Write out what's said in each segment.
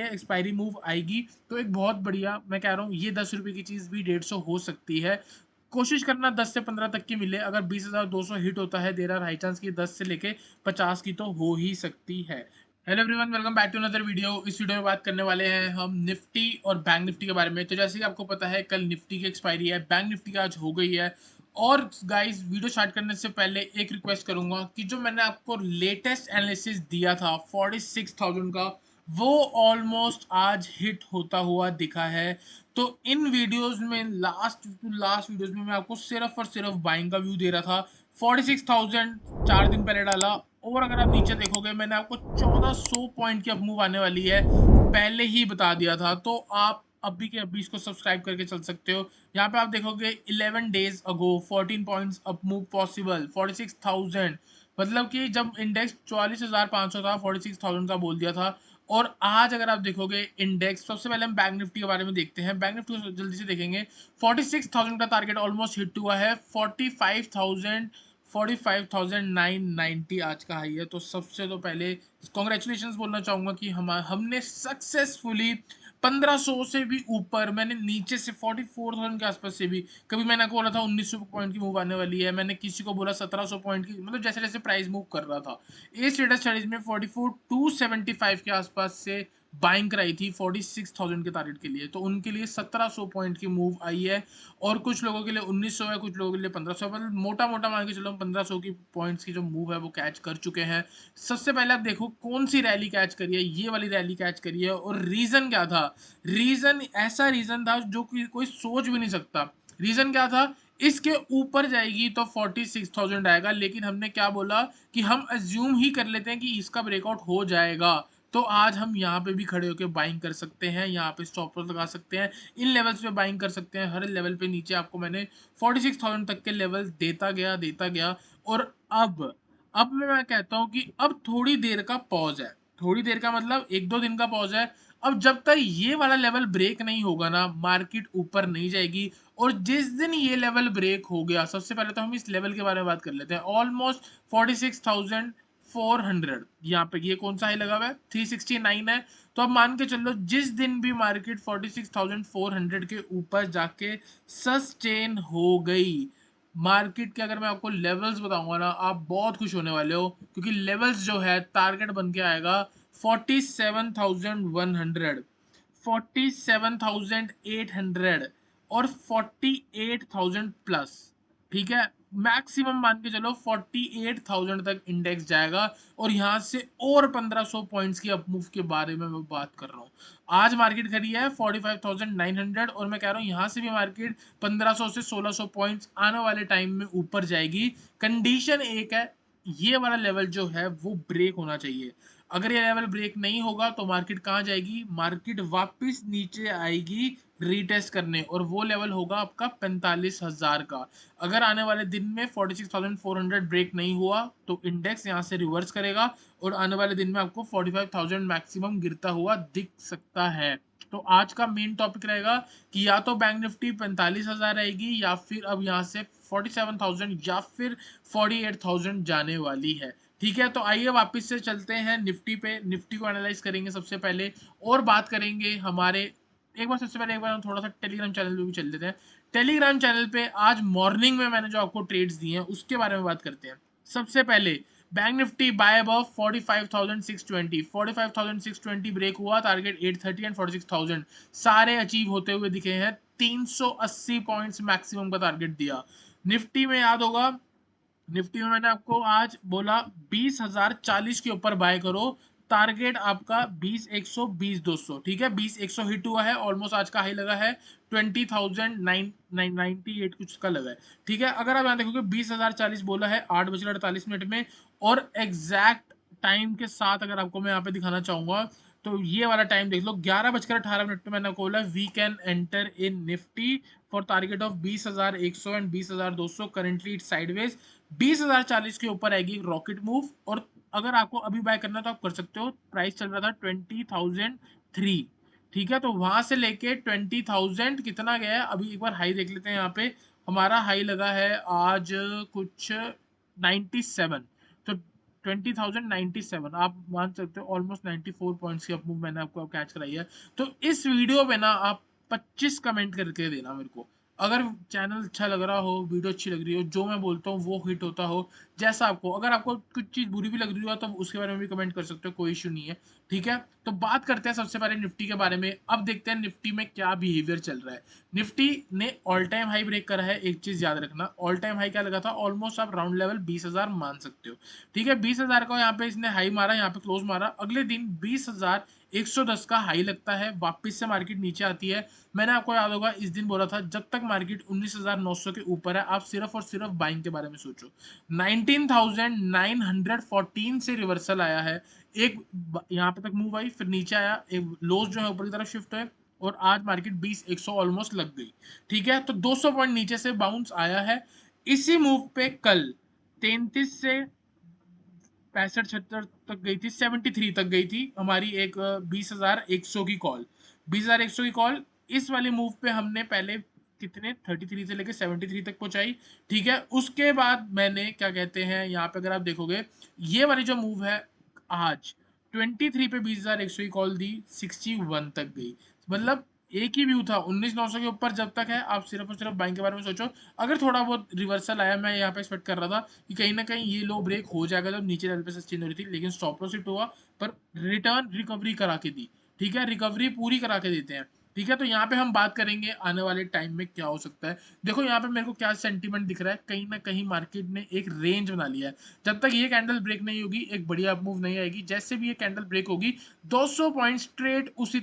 Expiry move आएगी तो एक बहुत बढ़िया, मैं कह रहा हूँ ये 10 रुपए की चीज भी 150 हो सकती है। कोशिश करना 10 से 15 तक की मिले। अगर 20,200 हिट होता है, देर आर हाई चांस की 10 से लेके 50 की तो हो ही सकती है। Hello everyone, welcome back to another video. इस वीडियो में बात करने वाले हैं हम निफ्टी और बैंक निफ्टी के बारे में। तो जैसे कि आपको पता है, कल निफ्टी की एक्सपायरी है, बैंक निफ्टी का आज हो गई है। और गाइस, वीडियो स्टार्ट करने से पहले एक रिक्वेस्ट करूंगा कि जो मैंने आपको लेटेस्ट एनालिसिस दिया था 46,000 का, वो ऑलमोस्ट आज हिट होता हुआ दिखा है। तो इन वीडियोस में लास्ट टू लास्ट वीडियोस में मैं आपको सिर्फ और सिर्फ बाइंग का व्यू दे रहा था। 46,000 4 दिन पहले डाला, और अगर आप नीचे देखोगे मैंने आपको 1400 पॉइंट की अपमूव आने वाली है पहले ही बता दिया था। तो आप अभी के अभी इसको सब्सक्राइब करके चल सकते हो। यहाँ पे आप देखोगे 11 days ago 14 points up move possible 46,000। मतलब कि जब इंडेक्स 44,500 था, 46,000 का बोल दिया था। और आज अगर आप देखोगे इंडेक्स, सबसे पहले हम बैंक निफ्टी के बारे में देखते हैं। बैंक निफ्टी को जल्दी से देखेंगे। 46,000 का टारगेट ऑलमोस्ट हिट हुआ है। 45,990 आज का हाई है। तो सबसे तो पहले कॉन्ग्रेचुलेशन बोलना चाहूंगा कि हमने सक्सेसफुली 1500 से भी ऊपर, मैंने नीचे से 44,000 के आसपास से भी, कभी मैंने आपको बोला था 1900 पॉइंट की मूव आने वाली है, मैंने किसी को बोला 1700 पॉइंट की, मतलब जैसे जैसे प्राइस मूव कर रहा था। इस लेटेस्ट स्टडीज में 44,275 के आसपास से बाइंग कराई थी 46,000 के टारगेट के लिए। तो उनके लिए 1700 पॉइंट की मूव आई है, और कुछ लोगों के लिए 1900 है, कुछ लोगों के लिए 1500। मतलब मोटा मोटा मान के चलो 1500 की पॉइंट्स की जो मूव है वो कैच कर चुके हैं। सबसे पहले आप देखो कौन सी रैली कैच करी है, ये वाली रैली कैच करी है। और रीजन क्या था? रीजन ऐसा रीजन था जो कोई सोच भी नहीं सकता। रीजन क्या था? इसके ऊपर जाएगी तो 46,000 आएगा, लेकिन हमने क्या बोला कि हम अज्यूम ही कर लेते हैं कि इसका ब्रेकआउट हो जाएगा। तो आज हम यहाँ पे भी खड़े होकर बाइंग कर सकते हैं, यहाँ पे स्टॉप लॉस लगा सकते हैं, इन लेवल्स पे बाइंग कर सकते हैं। हर लेवल पे नीचे आपको मैंने 46,000 तक के लेवल देता गया। और अब मैं कहता हूँ कि अब थोड़ी देर का पॉज है। थोड़ी देर का मतलब 1-2 दिन का पॉज है। अब जब तक ये वाला लेवल ब्रेक नहीं होगा ना, मार्केट ऊपर नहीं जाएगी। और जिस दिन ये लेवल ब्रेक हो गया, सबसे पहले तो हम इस लेवल के बारे में बात कर लेते हैं। ऑलमोस्ट 46,400, यहाँ पे ये कौन सा हाई लगा हुआ है? 369 है। तो अब मान के चलो जिस दिन भी मार्केट 46,400 के ऊपर जाके सस्टेन हो गई, मार्केट के अगर मैं आपको लेवल्स बताऊंगा ना, आप बहुत खुश होने वाले हो, क्योंकि लेवल्स जो है टारगेट बन के आएगा 47,100, 47,800 और 48,000 प्लस। ठीक है, मैक्सिमम मान के चलो 48,000 तक इंडेक्स जाएगा। और यहाँ से और 1500 पॉइंट्स की अपमूव के बारे में मैं बात कर रहा हूँ। आज मार्केट खड़ी है 45,900, और मैं कह रहा हूँ यहाँ से भी मार्केट 1500 से 1600 पॉइंट्स आने वाले टाइम में ऊपर जाएगी। कंडीशन एक है, ये वाला लेवल जो है वो ब्रेक होना चाहिए। अगर ये लेवल ब्रेक नहीं होगा तो मार्केट कहाँ जाएगी? मार्केट वापस नीचे आएगी रीटेस्ट करने, और वो लेवल होगा आपका 45,000 का। अगर आने वाले दिन में 46,400 ब्रेक नहीं हुआ तो इंडेक्स यहाँ से रिवर्स करेगा, और आने वाले दिन में आपको 45,000 मैक्सिमम गिरता हुआ दिख सकता है। तो आज का मेन टॉपिक रहेगा कि या तो बैंक निफ्टी 45,000 रहेगी, या फिर अब यहाँ से 47,000 या फिर 48,000 जाने वाली है। ठीक है, तो आइए वापस से चलते हैं निफ्टी पे। निफ्टी को एनालाइज करेंगे सबसे पहले, और बात करेंगे हमारे, एक बार सबसे पहले एक बार हम थोड़ा सा टेलीग्राम चैनल पे भी चल देते हैं। टेलीग्राम चैनल पे आज मॉर्निंग में मैंने जो आपको ट्रेड्स दिए हैं उसके बारे में बात करते हैं। सबसे पहले bank Nifty buy above 45,620, 45,620 break हुआ, टारगेट 830 एंड 46,000 सारे अचीव होते हुए दिखे हैं। 380 पॉइंट्स मैक्सिमम का टारगेट दिया। निफ्टी में याद होगा, निफ्टी में मैंने आपको आज बोला 20,040 के ऊपर बाय करो, टारगेट आपका 20,100 20,200। ठीक है, 20,100 हिट हुआ है, ऑलमोस्ट आज का हाई लगा है 20,998 कुछ का लगा है। ठीक है, अगर आप यहाँ देखोगे 20,040 बोला है 8 बज 48 मिनट में, और एग्जैक्ट टाइम के साथ अगर आपको मैं यहाँ पे दिखाना चाहूंगा, तो ये वाला टाइम देख लो, 11 बजकर 18 मिनट में मैंने आपको बोला we can enter in Nifty for target of 20,100 and 20,200। Currently it sideways 20,040 के ऊपर आएगी रॉकेट मूव। और अगर आपको अभी बाय करना तो आप कर सकते हो। प्राइस चल रहा था 20,003। ठीक है, तो वहां से लेके 20,000 कितना गया है, अभी एक बार हाई देख लेते हैं। यहाँ पे हमारा हाई लगा है आज कुछ 97। तो 20,097 आप मान सकते हो, ऑलमोस्ट 94 पॉइंट्स की अपमूव मैंने आपको कैच कराई है। तो इस वीडियो पे ना आप 25 कमेंट करके देना मेरे को, अगर चैनल अच्छा लग रहा हो, वीडियो अच्छी लग रही हो, जो मैं बोलता हूँ वो हिट होता हो, जैसा आपको, अगर आपको कुछ चीज़ बुरी भी लग रही हो तो उसके बारे में भी कमेंट कर सकते हो, कोई इशू नहीं है। ठीक है, तो बात करते हैं सबसे पहले निफ्टी के बारे में। अब देखते हैं निफ्टी में क्या बिहेवियर चल रहा है। निफ्टी ने ऑल टाइम हाई ब्रेक करा है। एक चीज याद रखना, ऑल टाइम हाई क्या लगा था, ऑलमोस्ट आप राउंड लेवल 20,000 मान सकते हो। ठीक है, 20,000 का यहाँ पे इसने हाई मारा, यहाँ पे क्लोज मारा, अगले दिन 20,110 का हाई लगता है, वापस से मार्केट नीचे आती है। मैंने आपको याद होगा इस दिन बोला था जब तक मार्केट 19,900 के ऊपर है आप सिर्फ और सिर्फ बाइंग के बारे में सोचो। 19,914 से रिवर्सल आया है, एक यहाँ पे तक मूव आई, फिर नीचे आया, एक लोज जो है ऊपर की तरफ शिफ्ट है, और आज मार्केट 20,100 ऑलमोस्ट लग गई। ठीक है, तो 200 पॉइंट नीचे से बाउंस आया है। इसी मूव पे कल 33 से 65-76 तक गई थी, 73 तक गई थी हमारी एक 20,100 की कॉल। 20,100 की कॉल, इस वाले मूव पे हमने पहले कितने 33 से लेके 73 तक पहुंचाई। ठीक है, उसके बाद मैंने क्या कहते हैं, यहाँ पे अगर आप देखोगे ये वाली जो मूव है आज 23 पे 20,100 की कॉल दी, 61 तक गई। मतलब एक ही व्यू था, 19,900 के ऊपर जब तक है आप सिर्फ और सिर्फ बाइंग के बारे में सोचो। अगर थोड़ा बहुत रिवर्सल आया, मैं यहाँ पे एक्सपेक्ट कर रहा था कि कहीं ना कहीं ये लो ब्रेक हो जाएगा जब नीचे लेवल पे सस्टेन हो रही थी, लेकिन स्टॉप लॉस हिट हुआ, पर रिटर्न रिकवरी करा के दी। ठीक है, रिकवरी पूरी करा के देते हैं। ठीक है, तो यहाँ पे हम बात करेंगे आने वाले टाइम में क्या हो सकता है। देखो यहाँ पे मेरे को क्या सेंटीमेंट दिख रहा है, कहीं ना कहीं मार्केट ने एक रेंज बना लिया है। जब तक ये कैंडल ब्रेक नहीं होगी एक बढ़िया अपमूव नहीं आएगी, जैसे भी ये कैंडल ब्रेक होगी 200 पॉइंट स्ट्रेट उसी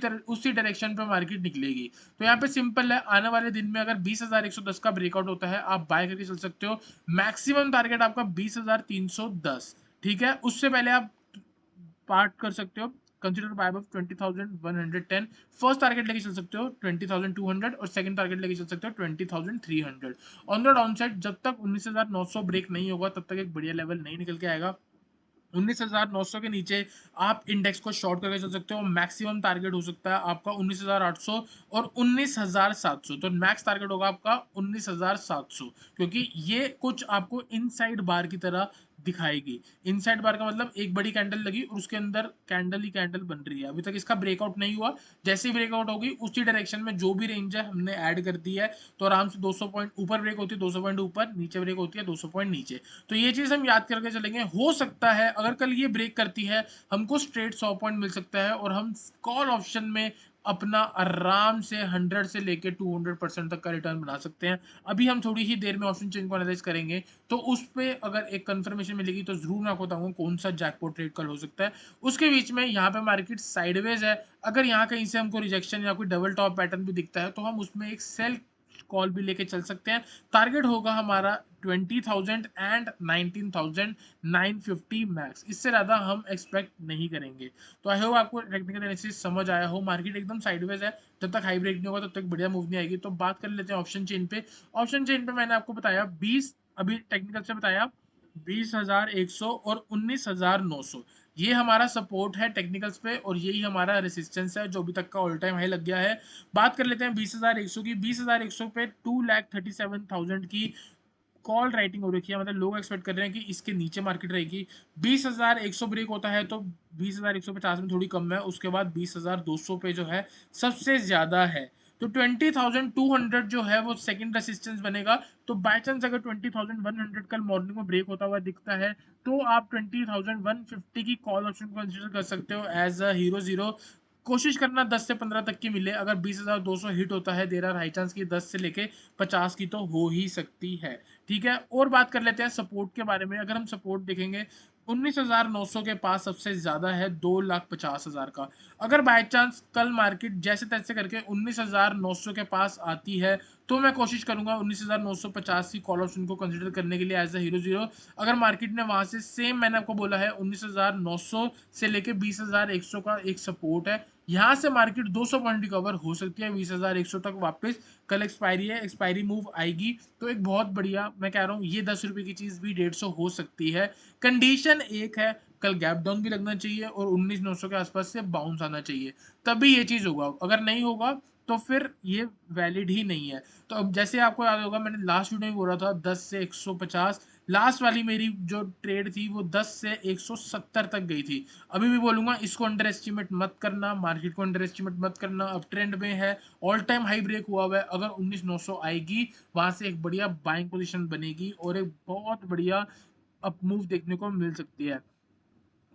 डायरेक्शन पे मार्केट निकलेगी। तो यहाँ पे सिंपल है, आने वाले दिन में अगर 20,110 का ब्रेकआउट होता है आप बाय करके चल सकते हो। मैक्सिमम टारगेट आपका 20,310। ठीक है, उससे पहले आप पार्ट कर सकते हो, consider buy above 20,110। First target लेके चल सकते हो 20,200 और सेकंड टारगेट लेके चल सकते हो 20,300। ऑन द डाउन साइड जब तक 19,900 ब्रेक नहीं होगा तब तक एक बढ़िया लेवल नहीं निकल के आएगा। 19,900 के नीचे आप इंडेक्स को शॉर्ट करके चल सकते हो। मैक्सिमम टारगेट हो सकता है आपका 19,800 और 19,700, तो मैक्स टारगेट होगा आपका 19,700, क्योंकि ये कुछ आपको इनसाइड बार की तरह दिखाएगी। इनसाइड बार का मतलब एक बड़ी कैंडल लगी और उसके अंदर कैंडल ही कैंडल बन रही है, अभी तक इसका ब्रेकआउट नहीं हुआ। जैसे ही ब्रेकआउट होगी उसी डायरेक्शन में जो भी रेंज है हमने ऐड कर दी है, तो आराम से 200 पॉइंट ऊपर ब्रेक होती है, 200 पॉइंट ऊपर, नीचे ब्रेक होती है 200 पॉइंट नीचे। तो ये चीज हम याद करके चलेंगे। हो सकता है अगर कल ये ब्रेक करती है हमको स्ट्रेट 100 पॉइंट मिल सकता है, और हम कॉल ऑप्शन में अपना आराम से 100 से लेके 200% तक का रिटर्न बना सकते हैं। अभी हम थोड़ी ही देर में ऑप्शन चेन को एनालाइज करेंगे, तो उस पे अगर एक कंफर्मेशन मिलेगी तो जरूर मैं आपको बताऊंगा कौन सा जैकपॉट ट्रेड कल हो सकता है। उसके बीच में यहाँ पे मार्केट साइडवेज है, अगर यहाँ कहीं से हमको रिजेक्शन या कोई डबल टॉप पैटर्न भी दिखता है तो हम उसमें एक सेल कॉल भी लेके चल सकते हैं। टारगेट होगा हमारा 20,000 एंड 19,950 मैक्स, इससे ज़्यादा हम एक्सपेक्ट नहीं करेंगे। तो आई होप आपको टेक्निकल एनालिसिस समझ आया हो। मार्केट एकदम साइडवेज है, जब तक हाई ब्रेक नहीं होगा तब तक बढ़िया मूव नहीं आएगी। तो बात कर लेते हैं ऑप्शन चेन पे। ऑप्शन चेन पे मैंने आपको बताया 20, अभी टेक्निकल से बताया 20,100 और 19,900, ये हमारा सपोर्ट है टेक्निकल्स पे, और यही हमारा रेसिस्टेंस है जो अभी तक का ऑल टाइम हाई लग गया है। बात कर लेते हैं 20,100 की। 20,100 पे 2,37,000 की कॉल राइटिंग हो रखी है, मतलब लोग एक्सपेक्ट कर रहे हैं कि इसके नीचे मार्केट रहेगी। 20,100 ब्रेक होता है तो 20,150 में थोड़ी कम है, उसके बाद 20,200 पे जो है सबसे ज्यादा है। तो 20,200 जो है वो सेकंड रेसिस्टेंस बनेगा। तो बाय चांस अगर 20,100 कल मॉर्निंग में ब्रेक होता हुआ दिखता है तो आप 20,150 की कॉल ऑप्शन को कंसिडर कर सकते हो एज अ हीरो जीरो। कोशिश करना 10 से 15 तक की मिले, अगर 20,200 हिट होता है देर आर हाई चांस की 10 से लेके 50 की तो हो ही सकती है। ठीक है, और बात कर लेते हैं सपोर्ट के बारे में। अगर हम सपोर्ट देखेंगे 19,900 के पास सबसे ज्यादा है 2,50,000 का। अगर बाय चांस कल मार्केट जैसे तैसे करके 19,900 के पास आती है तो मैं कोशिश करूंगा 19,950 की कॉल ऑप्शन को कंसीडर करने के लिए एज अ हीरो जीरो। अगर मार्केट ने वहां से सेम, मैंने आपको बोला है 19,900 से लेके 20,100 का एक सपोर्ट है, यहाँ से मार्केट 200 पॉइंट रिकवर हो सकती है 20,100 तक वापस। कल एक्सपायरी है, एक्सपायरी मूव आएगी तो एक बहुत बढ़िया, मैं कह रहा हूँ ये 10 रुपए की चीज भी 150 हो सकती है। कंडीशन एक है, कल गैप डाउन भी लगना चाहिए और 19,900 के आसपास से बाउंस आना चाहिए, तभी ये चीज होगा। अगर नहीं होगा तो फिर ये वैलिड ही नहीं है। तो अब जैसे आपको याद होगा मैंने लास्ट वीडियो में बोला था 10 से 150 लास्ट वाली मेरी जो ट्रेड थी वो 10 से 170 तक गई थी। अभी भी बोलूंगा इसको अंडर एस्टिमेट मत करना, मार्केट को अंडर एस्टिमेट मत करना। अब ट्रेंड में है, ऑल टाइम हाई ब्रेक हुआ हुआ है। अगर 19,900 आएगी वहां से एक बढ़िया बाइंग पोजीशन बनेगी और एक बहुत बढ़िया अप मूव देखने को मिल सकती है।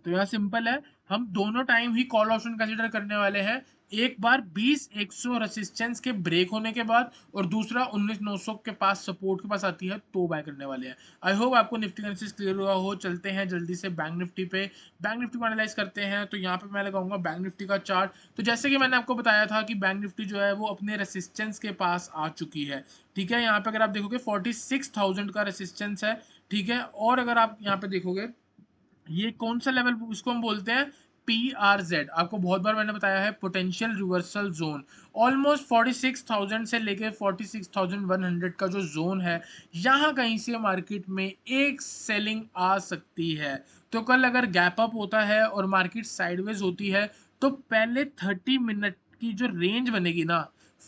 तो यहाँ सिंपल है, हम दोनों टाइम ही कॉल ऑप्शन कंसीडर करने वाले हैं। एक बार 20,100 रेसिस्टेंस के ब्रेक होने के बाद, और दूसरा 19,900 के पास सपोर्ट के पास आती है तो बाय करने वाले हैं। आई होप आपको निफ्टी एनालिसिस क्लियर हुआ हो। चलते हैं जल्दी से बैंक निफ्टी पे, बैंक निफ्टी को एनालाइज करते हैं। तो यहाँ पे मैं लगाऊंगा बैंक निफ्टी का चार्ट। तो जैसे कि मैंने आपको बताया था कि बैंक निफ्टी जो है वो अपने रेसिस्टेंस के पास आ चुकी है। ठीक है, यहाँ पे अगर आप देखोगे 46,000 का रेसिस्टेंस है। ठीक है, और अगर आप यहाँ पे देखोगे ये कौन सा लेवल, इसको हम बोलते हैं PRZ। आपको बहुत बार मैंने बताया है, पोटेंशियल रिवर्सल जोन। ऑलमोस्ट 46,000 से लेके 46,100 का जो जोन है, यहाँ कहीं से मार्केट में एक सेलिंग आ सकती है। तो कल अगर गैप अप होता है और मार्केट साइडवेज होती है, तो पहले 30 मिनट की जो रेंज बनेगी ना,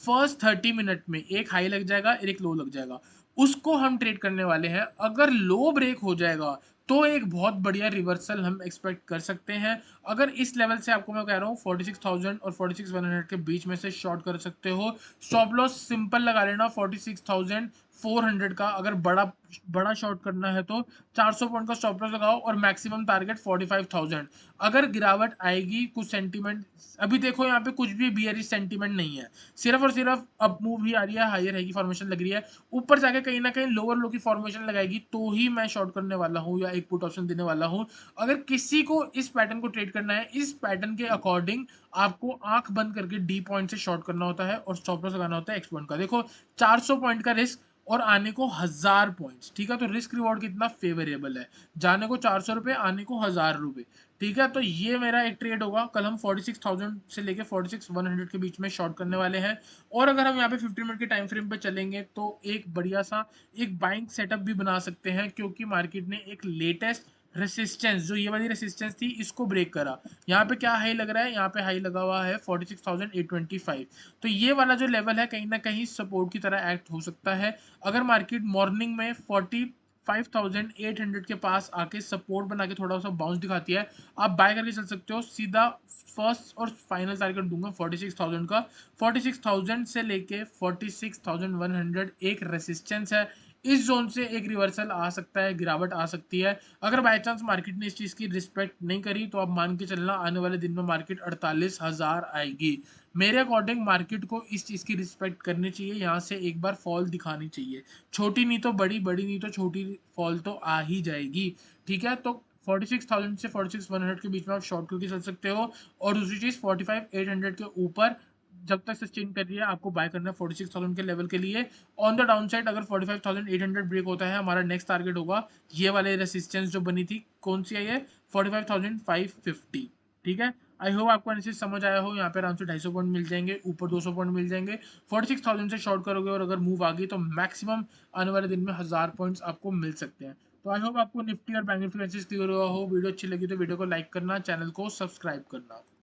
फर्स्ट 30 मिनट में एक हाई लग जाएगा और एक लो लग जाएगा, उसको हम ट्रेड करने वाले हैं। अगर लो ब्रेक हो जाएगा तो एक बहुत बढ़िया रिवर्सल हम एक्सपेक्ट कर सकते हैं। अगर इस लेवल से, आपको मैं कह रहा हूँ 46,000 और 46,100 के बीच में से शॉर्ट कर सकते हो। स्टॉप लॉस सिंपल लगा लेना 46,400 का। अगर बड़ा बड़ा शॉर्ट करना है तो 400 पॉइंट का स्टॉप लॉस लगाओ और मैक्सिमम टारगेट 45,000। अगर गिरावट आएगी, कुछ सेंटीमेंट, अभी देखो यहाँ पे कुछ भी बियरिश सेंटीमेंट नहीं है, सिर्फ और सिर्फ अप मूव ही आ रही है, हायर हाई की फॉर्मेशन लग रही है। ऊपर जाके कहीं ना कहीं लोअर लो की फॉर्मेशन लगाएगी तो ही मैं शॉर्ट करने वाला हूँ या एक पुट ऑप्शन देने वाला हूँ। अगर किसी को इस पैटर्न को ट्रेड करना है, इस पैटर्न के अकॉर्डिंग आपको आंख बंद करके डी पॉइंट से शॉर्ट करना होता है और स्टॉप लॉस लगाना होता है एक्स पॉइंट का। देखो 400 पॉइंट का रिस्क और आने को 1000 पॉइंट्स। ठीक है, तो रिस्क रिवॉर्ड कितना फेवरेबल है, जाने को 400 रुपए, आने को 1000 रुपए। ठीक है, तो ये मेरा एक ट्रेड होगा। कल हम 46,000 से लेके 46,100 के बीच में शॉर्ट करने वाले हैं। और अगर हम यहाँ पे 50 मिनट के टाइम फ्रेम पे चलेंगे तो एक बढ़िया सा एक बाइंग सेटअप भी बना सकते हैं, क्योंकि मार्केट ने एक लेटेस्ट रेसिस्टेंस, जो ये वाली रेसिस्टेंस थी, इसको ब्रेक करा। यहाँ पे क्या हाई लग रहा है, यहाँ पे हाई लगा हुआ है 46,825। तो ये वाला जो लेवल है कहीं ना कहीं सपोर्ट की तरह एक्ट हो सकता है। अगर मार्केट मॉर्निंग में 45,800 के पास आके सपोर्ट बना के थोड़ा सा बाउंस दिखाती है, आप बाय करके चल सकते हो। सीधा फर्स्ट और फाइनल टारगेट दूंगा 46,000 का। 46,000 से लेके 46,100 एक रेसिस्टेंस है। इस जोन से एक रिवर्सल आ सकता है, गिरावट आ सकती है। अगर बाय चांस मार्केट ने इस चीज़ की रिस्पेक्ट नहीं करी तो आप मान के चलना आने वाले दिन में मार्केट 48,000 आएगी। मेरे अकॉर्डिंग मार्केट को इस चीज़ की रिस्पेक्ट करनी चाहिए, यहाँ से एक बार फॉल दिखानी चाहिए। छोटी नहीं तो बड़ी, बड़ी नहीं तो छोटी, फॉल तो आ ही जाएगी। ठीक है, तो 46,000 से 46,100 के बीच में आप शॉर्ट करके चल सकते हो। और दूसरी चीज़ 45,800 के ऊपर जब तक सस्टेन कर रही है आपको बाय करना है 46,000 के लेवल के लिए। ऑन द डाउन साइड अगर 45,800 ब्रेक होता है, हमारा नेक्स्ट टारगेट होगा ये वाले रेसिस्टेंस जो बनी थी, कौन सी आई है, 45,550। ठीक है, आई होप आपको एनालिसिस समझ आया हो। यहाँ पे आराम से 250 पॉइंट मिल जाएंगे, ऊपर 200 पॉइंट मिल जाएंगे। 46,000 से शॉर्ट करोगे और अगर मूव आ गई तो मैक्सिमम आने वाले दिन में 1000 पॉइंट्स आपको मिल सकते हैं। तो आई होप आपको निफ्टी और बैंक निफ्टी एनालिसिस क्लियर हुआ हो। वीडियो अच्छी लगी तो वीडियो को लाइक करना, चैनल को सब्सक्राइब करना।